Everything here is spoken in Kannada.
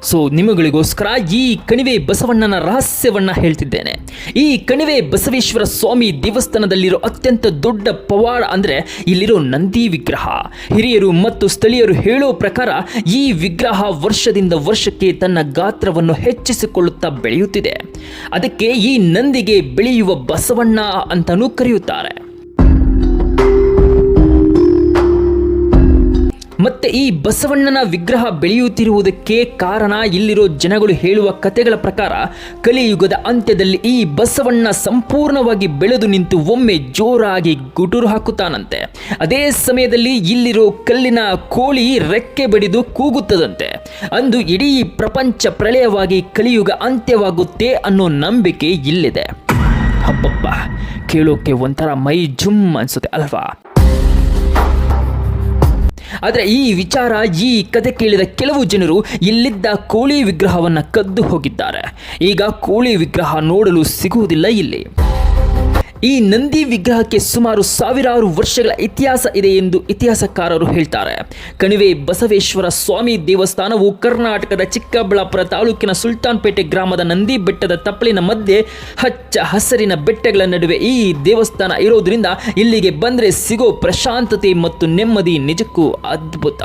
ಸೊ ನಿಮಗಳಿಗೋಸ್ಕರ ಈ ಕಣಿವೆ ಬಸವಣ್ಣನ ರಹಸ್ಯವನ್ನ ಹೇಳ್ತಿದ್ದೇನೆ. ಈ ಕಣಿವೆ ಬಸವೇಶ್ವರ ಸ್ವಾಮಿ ದೇವಸ್ಥಾನದಲ್ಲಿರೋ ಅತ್ಯಂತ ದೊಡ್ಡ ಪವಾಡ ಅಂದ್ರೆ ಇಲ್ಲಿರೋ ನಂದಿ ವಿಗ್ರಹ. ಹಿರಿಯರು ಮತ್ತು ಸ್ಥಳೀಯರು ಹೇಳೋ ಪ್ರಕಾರ ಈ ವಿಗ್ರಹ ವರ್ಷದಿಂದ ವರ್ಷಕ್ಕೆ ತನ್ನ ಗಾತ್ರವನ್ನು ಹೆಚ್ಚಿಸಿಕೊಳ್ಳುತ್ತಾ ಬೆಳೆಯುತ್ತಿದೆ. ಅದಕ್ಕೆ ಈ ನಂದಿಗೆ ಬೆಳೆಯುವ ಬಸವಣ್ಣ ಅಂತಾನೂ ಕರೆಯುತ್ತಾರೆ. ಮತ್ತೆ ಈ ಬಸವಣ್ಣನ ವಿಗ್ರಹ ಬೆಳೆಯುತ್ತಿರುವುದಕ್ಕೆ ಕಾರಣ ಇಲ್ಲಿರೋ ಜನಗಳು ಹೇಳುವ ಕಥೆಗಳ ಪ್ರಕಾರ ಕಲಿಯುಗದ ಅಂತ್ಯದಲ್ಲಿ ಈ ಬಸವಣ್ಣ ಸಂಪೂರ್ಣವಾಗಿ ಬೆಳೆದು ನಿಂತು ಒಮ್ಮೆ ಜೋರಾಗಿ ಗುಟುರು ಹಾಕುತ್ತಾನಂತೆ. ಅದೇ ಸಮಯದಲ್ಲಿ ಇಲ್ಲಿರೋ ಕಲ್ಲಿನ ಕೋಳಿ ರೆಕ್ಕೆ ಬಡಿದು ಕೂಗುತ್ತದಂತೆ. ಅಂದು ಇಡೀ ಪ್ರಪಂಚ ಪ್ರಳಯವಾಗಿ ಕಲಿಯುಗ ಅಂತ್ಯವಾಗುತ್ತೆ ಅನ್ನೋ ನಂಬಿಕೆ ಇಲ್ಲಿದೆ. ಹಬ್ಬಬ್ಬ, ಕೇಳೋಕೆ ಒಂಥರ ಮೈ ಜುಮ್ ಅನ್ಸುತ್ತೆ ಅಲ್ವಾ? ಆದರೆ ಈ ವಿಚಾರ, ಈ ಕಥೆ ಕೇಳಿದ ಕೆಲವು ಜನರು ಇಲ್ಲಿದ್ದ ಕೋಳಿ ವಿಗ್ರಹವನ್ನು ಕದ್ದು ಹೋಗಿದ್ದಾರೆ. ಈಗ ಕೋಳಿ ವಿಗ್ರಹ ನೋಡಲು ಸಿಗುವುದಿಲ್ಲ ಇಲ್ಲಿ. ಈ ನಂದಿ ವಿಗ್ರಹಕ್ಕೆ ಸುಮಾರು ಸಾವಿರಾರು ವರ್ಷಗಳ ಇತಿಹಾಸ ಇದೆ ಎಂದು ಇತಿಹಾಸಕಾರರು ಹೇಳ್ತಾರೆ. ಕಣಿವೆ ಬಸವೇಶ್ವರ ಸ್ವಾಮಿ ದೇವಸ್ಥಾನವು ಕರ್ನಾಟಕದ ಚಿಕ್ಕಬಳ್ಳಾಪುರ ತಾಲೂಕಿನ ಸುಲ್ತಾನ್ಪೇಟೆ ಗ್ರಾಮದ ನಂದಿ ಬೆಟ್ಟದ ತಪ್ಪಲಿನ ಮಧ್ಯೆ ಹಚ್ಚ ಹಸಿರಿನ ಬೆಟ್ಟಗಳ ನಡುವೆ ಈ ದೇವಸ್ಥಾನ ಇರೋದ್ರಿಂದ ಇಲ್ಲಿಗೆ ಬಂದರೆ ಸಿಗೋ ಪ್ರಶಾಂತತೆ ಮತ್ತು ನೆಮ್ಮದಿ ನಿಜಕ್ಕೂ ಅದ್ಭುತ.